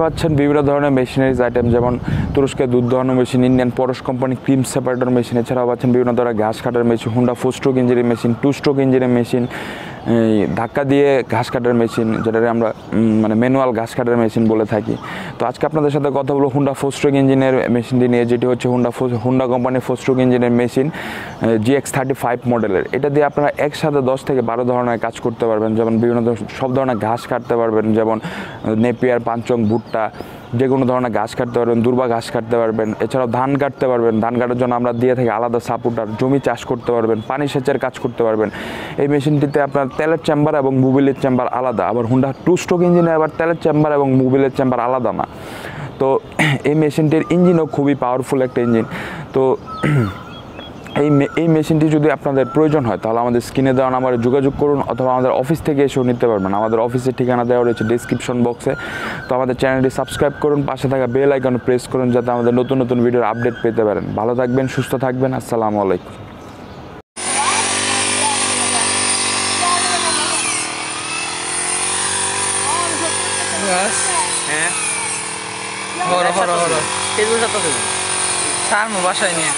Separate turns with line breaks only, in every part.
পাচ্ছেন বিভিন্ন ধরনের মেশিনারিজ আইটেম, যেমন তুরস্কের দুধ দোহানো মেশিন, ইন্ডিয়ান পরশ কোম্পানি ক্রিম সেপারেটর মেশিন, এছাড়াও পাচ্ছেন বিভিন্ন ধরনের ঘাস কাটার মেশিন, হুন্ডা 4 স্ট্রোক ইঞ্জিনের মেশিন, 2 স্ট্রোক ইঞ্জিনের মেশিন, ধাক্কা দিয়ে ঘাস কাটার মেশিন, যেটাকে আমরা মানে ম্যানুয়াল ঘাস কাটার মেশিন বলে থাকি। তো আজকে আপনাদের সাথে কথা বলবো হুন্ডা 4 স্ট্রোক ইঞ্জিনের মেশিনটি নিয়ে, যেটি হচ্ছে হুন্ডা কোম্পানির 4 স্ট্রোক ইঞ্জিনের মেশিন, GX35 মডেলের। এটা দিয়ে আপনারা একসাথে 10 থেকে 12 ধরনের কাজ করতে পারবেন, যেমন বিভিন্ন সব ধরনের ঘাস কাটতে পারবেন, যেমন নেপিয়ার, পাঞ্চং, ভুট্টা, যে কোনো ধরনের ঘাস কাটতে পারবেন, দুর্বা ঘাস কাটতে পারবেন, এছাড়াও ধান কাটতে পারবেন। ধান কাটার জন্য আমরা দিয়ে থাকি আলাদা সাপোর্টার, জমি চাষ করতে পারবেন, পানি সেচের কাজ করতে পারবেন। এই মেশিনটিতে আপনার তেলের চেম্বার এবং মোবিলের চেম্বার আলাদা, আবার হুন্ডা 2 স্ট্রোক ইঞ্জিনে আবার তেলের চেম্বার এবং মোবিলের চেম্বার আলাদা না। তো এই মেশিনটির ইঞ্জিনও খুবই পাওয়ারফুল একটা ইঞ্জিন। তো এই মেশিনটি যদি আপনাদের প্রয়োজন হয় তাহলে আমাদের স্ক্রিনে দেওয়া নাম্বারে যোগাযোগ করুন, অথবা আমাদের অফিস থেকে এসেও নিতে পারবেন। আমাদের অফিসের ঠিকানা দেওয়া রয়েছে ডেসক্রিপশন বক্সে। তো আমাদের চ্যানেলটি সাবস্ক্রাইব করুন, পাশে থাকা বেল আইকনে প্রেস করুন, যাতে আমাদের নতুন নতুন ভিডিওর আপডেট পেতে পারেন। ভালো থাকবেন, সুস্থ থাকবেন। আসসালামু আলাইকুম।
বাসায় নিয়ে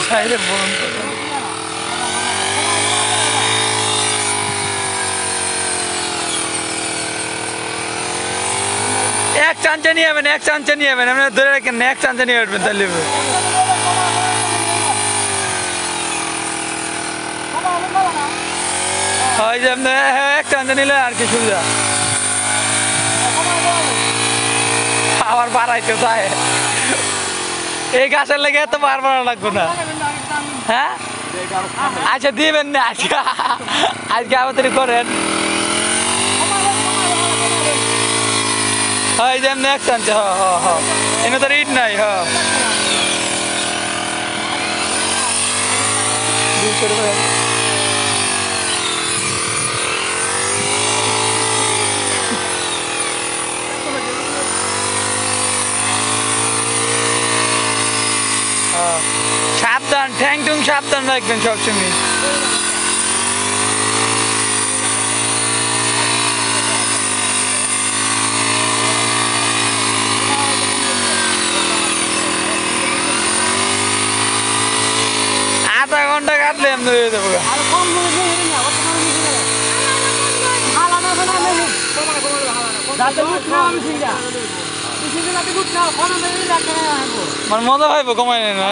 সাইডে বলুন এক চাঞ্চা নিয়ে যাবেন, এক চাঞ্চা নিয়ে যাবেন, আপনি ধরে রাখেন এক চাঞ্চা নিয়ে উঠবেন, তাহলে হয় যে আপনি এক চাঞ্চা নিলে আর কি সুবিধা। আবার বাড়াইতে চায়, এই গাছের লেগে এত বারবার লাগবে না। হ্যাঁ আচ্ছা দিবেন না, আজকে আজকে আমাদের করেন। হয় যে নেক্সট আনছে, এনে তো ইট নাই। সাবধান, ঠ্যাং টুং সাবধান রাখবেন সবসময়। আধা ঘন্টা কাটলে আমি ধরে দেবো। মানে মজা পাইব কমাই না,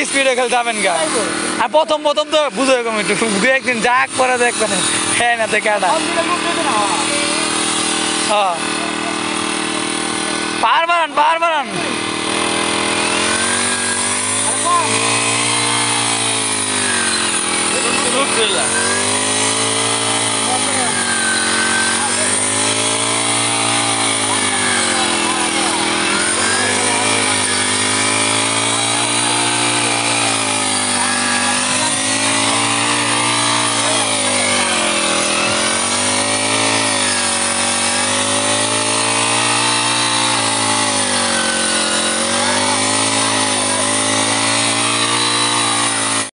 স্পিডে খেলে যাবেন গা। আর প্রথম প্রথম তো বুঝে কম একটু, দু একদিন যাক পরে দেখবেন হ্যাঁ না থেকে পার বাড়ান, পার বাড়ান।